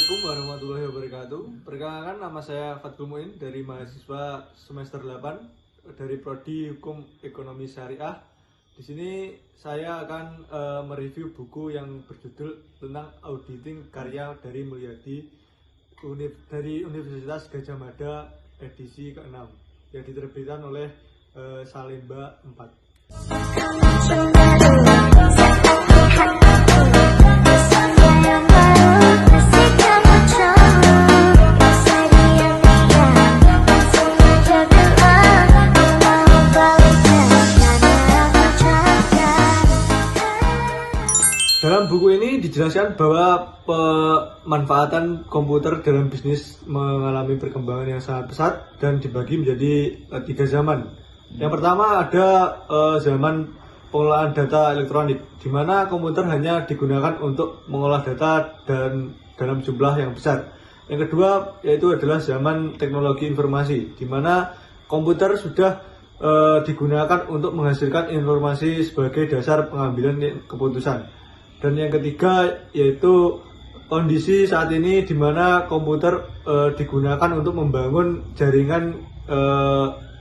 Assalamualaikum warahmatullahi wabarakatuh. Perkenalkan, nama saya Fatul Muin dari mahasiswa semester 8 dari Prodi Hukum Ekonomi Syariah. Di sini saya akan mereview buku yang berjudul tentang auditing karya dari Mulyadi dari Universitas Gadjah Mada edisi ke-6 yang diterbitkan oleh Salemba 4. Dalam buku ini dijelaskan bahwa pemanfaatan komputer dalam bisnis mengalami perkembangan yang sangat pesat dan dibagi menjadi 3 zaman. Yang pertama ada zaman pengolahan data elektronik, di mana komputer hanya digunakan untuk mengolah data dan dalam jumlah yang besar. Yang kedua yaitu adalah zaman teknologi informasi, di mana komputer sudah digunakan untuk menghasilkan informasi sebagai dasar pengambilan keputusan. Dan yang ketiga yaitu kondisi saat ini di mana komputer digunakan untuk membangun jaringan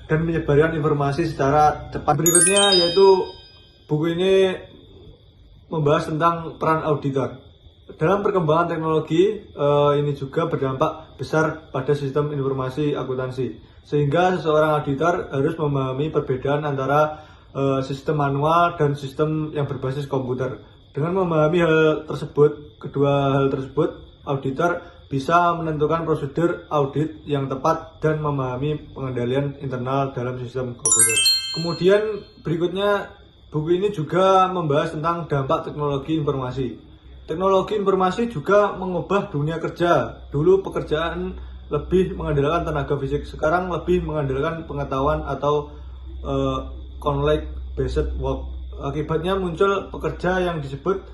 dan menyebarkan informasi secara cepat. Berikutnya yaitu buku ini membahas tentang peran auditor. Dalam perkembangan teknologi ini juga berdampak besar pada sistem informasi akuntansi, sehingga seseorang auditor harus memahami perbedaan antara sistem manual dan sistem yang berbasis komputer. Dengan memahami kedua hal tersebut, auditor bisa menentukan prosedur audit yang tepat dan memahami pengendalian internal dalam sistem komputer. Kemudian berikutnya, buku ini juga membahas tentang dampak teknologi informasi. Teknologi informasi juga mengubah dunia kerja. Dulu pekerjaan lebih mengandalkan tenaga fisik, sekarang lebih mengandalkan pengetahuan atau conflict based work. Akibatnya muncul pekerja yang disebut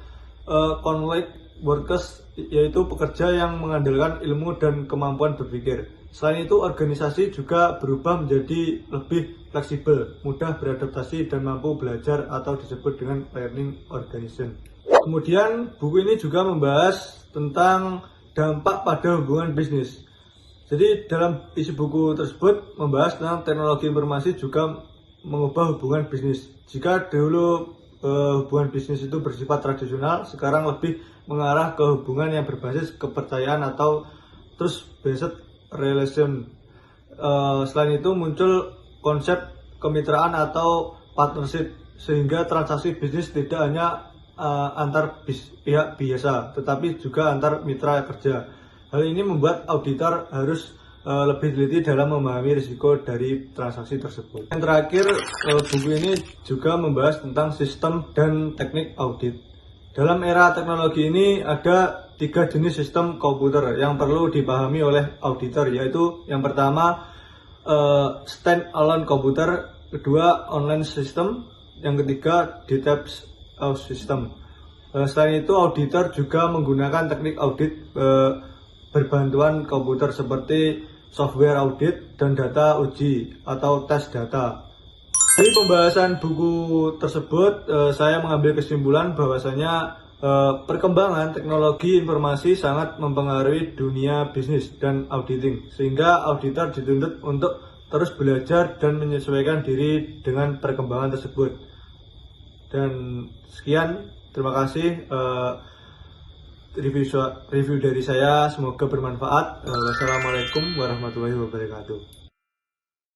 conflict workers, yaitu pekerja yang mengandalkan ilmu dan kemampuan berpikir. Selain itu, organisasi juga berubah menjadi lebih fleksibel, mudah beradaptasi dan mampu belajar atau disebut dengan learning organization. Kemudian buku ini juga membahas tentang dampak pada hubungan bisnis. Jadi dalam isi buku tersebut membahas tentang teknologi informasi juga mengubah hubungan bisnis. Jika dulu hubungan bisnis itu bersifat tradisional, sekarang lebih mengarah ke hubungan yang berbasis kepercayaan atau trust-based relation. Selain itu muncul konsep kemitraan atau partnership, sehingga transaksi bisnis tidak hanya antar pihak biasa, tetapi juga antar mitra kerja. Hal ini membuat auditor harus lebih teliti dalam memahami risiko dari transaksi tersebut. Yang terakhir, buku ini juga membahas tentang sistem dan teknik audit. Dalam era teknologi ini ada 3 jenis sistem komputer yang perlu dipahami oleh auditor, yaitu yang pertama stand-alone komputer, kedua online system, yang ketiga database system. Selain itu, auditor juga menggunakan teknik audit berbantuan komputer seperti software audit dan data uji atau tes data. Dari pembahasan buku tersebut, saya mengambil kesimpulan bahwasanya perkembangan teknologi informasi sangat mempengaruhi dunia bisnis dan auditing, sehingga auditor dituntut untuk terus belajar dan menyesuaikan diri dengan perkembangan tersebut. Dan sekian, terima kasih review dari saya, semoga bermanfaat. Wassalamualaikum warahmatullahi wabarakatuh.